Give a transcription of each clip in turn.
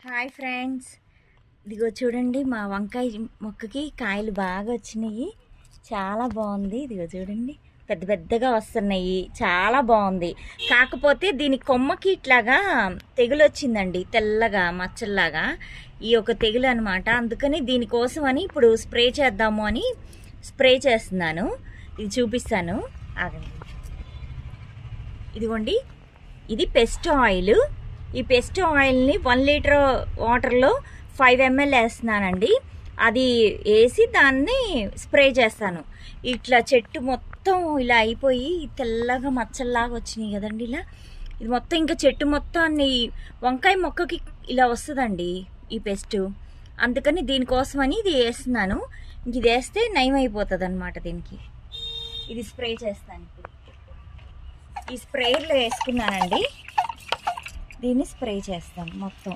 Hi friends, ఇదిగో చూడండి మా వంకాయ మొక్కకి కాయలు బాగా వచ్చినాయి. చాలా బాగుంది. ఇదిగో చూడండి పెద్ద పెద్దగా వస్తున్నాయి. చాలా బాగుంది. కాకపోతే దీని కొమ్మకి ఇట్లాగా తెగులు వచ్చిందండి, తెల్లగా మచ్చల్లాగా. ఈ ఒక తెగులు అనమాట. అందుకని దీనికోసం అని ఇప్పుడు స్ప్రే చేద్దాము అని స్ప్రే చేస్తున్నాను. ఇది చూపిస్తాను, ఆగండి. ఇదిగోండి, ఇది పెస్ట్ ఆయిల్. ఈ పెస్ట్ ఆయిల్ని 1 లీటర్ వాటర్లో 5 ml వేస్తున్నానండి. అది వేసి దాన్ని స్ప్రే చేస్తాను. ఇట్లా చెట్టు మొత్తం ఇలా అయిపోయి తెల్లగా మచ్చల్లాగా వచ్చినాయి కదండి. ఇలా ఇది మొత్తం ఇంకా చెట్టు మొత్తాన్ని వంకాయ మొక్కకి ఇలా వస్తుందండి ఈ పెస్ట్. అందుకని దీనికోసమని ఇది వేస్తున్నాను. ఇంక ఇది వేస్తే నయం అయిపోతుంది అనమాట. దీనికి ఇది స్ప్రే చేస్తాను. ఇప్పుడు ఈ స్ప్రేలో వేసుకున్నానండి. దీన్ని స్ప్రే చేస్తాం మొత్తం.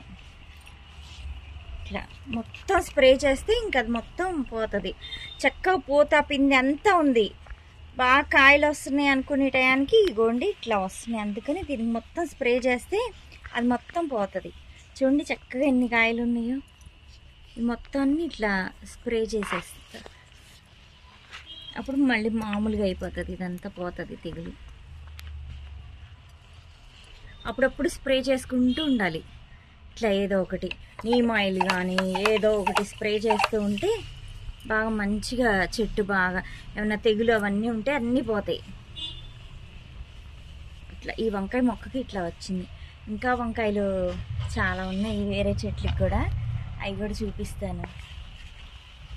ఇట్లా మొత్తం స్ప్రే చేస్తే ఇంకా అది మొత్తం పోతుంది. చక్కగా పూత పిండి అంతా ఉంది. బాగా కాయలు వస్తున్నాయి అనుకునే టయానికి ఇగోండి ఇట్లా వస్తున్నాయి. అందుకని దీనికి మొత్తం స్ప్రే చేస్తే అది మొత్తం పోతుంది. చూడండి చక్కగా ఎన్ని కాయలు ఉన్నాయో. ఈ మొత్తాన్ని ఇట్లా స్ప్రే చేసేస్తా. అప్పుడు మళ్ళీ మామూలుగా అయిపోతుంది. ఇదంతా పోతుంది తెగులు. అప్పుడప్పుడు స్ప్రే చేసుకుంటూ ఉండాలి. ఇట్లా ఏదో ఒకటి నీమ్ ఆయిల్ కానీ ఏదో ఒకటి స్ప్రే చేస్తూ ఉంటే బాగా మంచిగా చెట్టు బాగా ఏమైనా తెగులు అవన్నీ ఉంటే అన్నీ పోతాయి. ఇట్లా ఈ వంకాయ మొక్కకి ఇట్లా వచ్చింది. ఇంకా వంకాయలు చాలా ఉన్నాయి వేరే చెట్లకి కూడా. అవి కూడా చూపిస్తాను.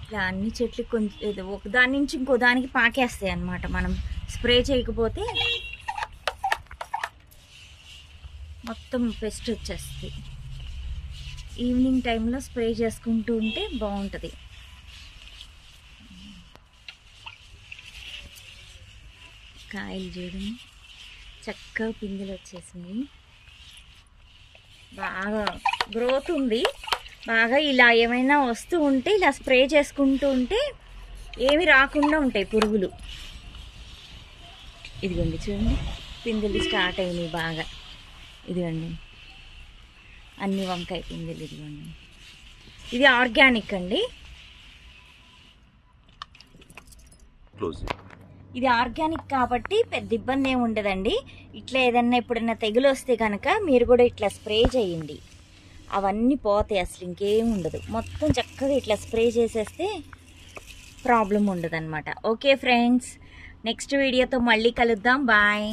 ఇట్లా అన్ని చెట్లకి కొంచెం ఒక దాని నుంచి ఇంకో దానికి పాకేస్తాయి అన్నమాట. మనం స్ప్రే చేయకపోతే మొత్తం పెస్ట్ వచ్చేస్తుంది. ఈవినింగ్ టైంలో స్ప్రే చేసుకుంటూ ఉంటే బాగుంటుంది. కాయలు చూడండి చక్కగా పిందెలు వచ్చేసినాయి. బాగా గ్రోత్ ఉంది. బాగా ఇలా ఏమైనా వస్తూ ఉంటే ఇలా స్ప్రే చేసుకుంటూ ఉంటే ఏమి రాకుండా ఉంటాయి పురుగులు. ఇదిగోండి చూడండి పిందెలు స్టార్ట్ అయినాయి బాగా. ఇదిగోండి అన్ని వంకాయ పిందెలు. ఇదిగోండి ఇది ఆర్గానిక్ అండి. ఇది ఆర్గానిక్ కాబట్టి పెద్ద ఇబ్బంది ఏమి ఉండదండి. ఇట్లా ఏదన్నా ఎప్పుడన్నా తెగులు వస్తే కనుక మీరు కూడా ఇట్లా స్ప్రే చేయండి. అవన్నీ పోతాయి, అసలు ఇంకేం ఉండదు. మొత్తం చక్కగా ఇట్లా స్ప్రే చేసేస్తే ప్రాబ్లం ఉండదు అనమాట. ఓకే ఫ్రెండ్స్, నెక్స్ట్ వీడియోతో మళ్ళీ కలుద్దాం. బాయ్.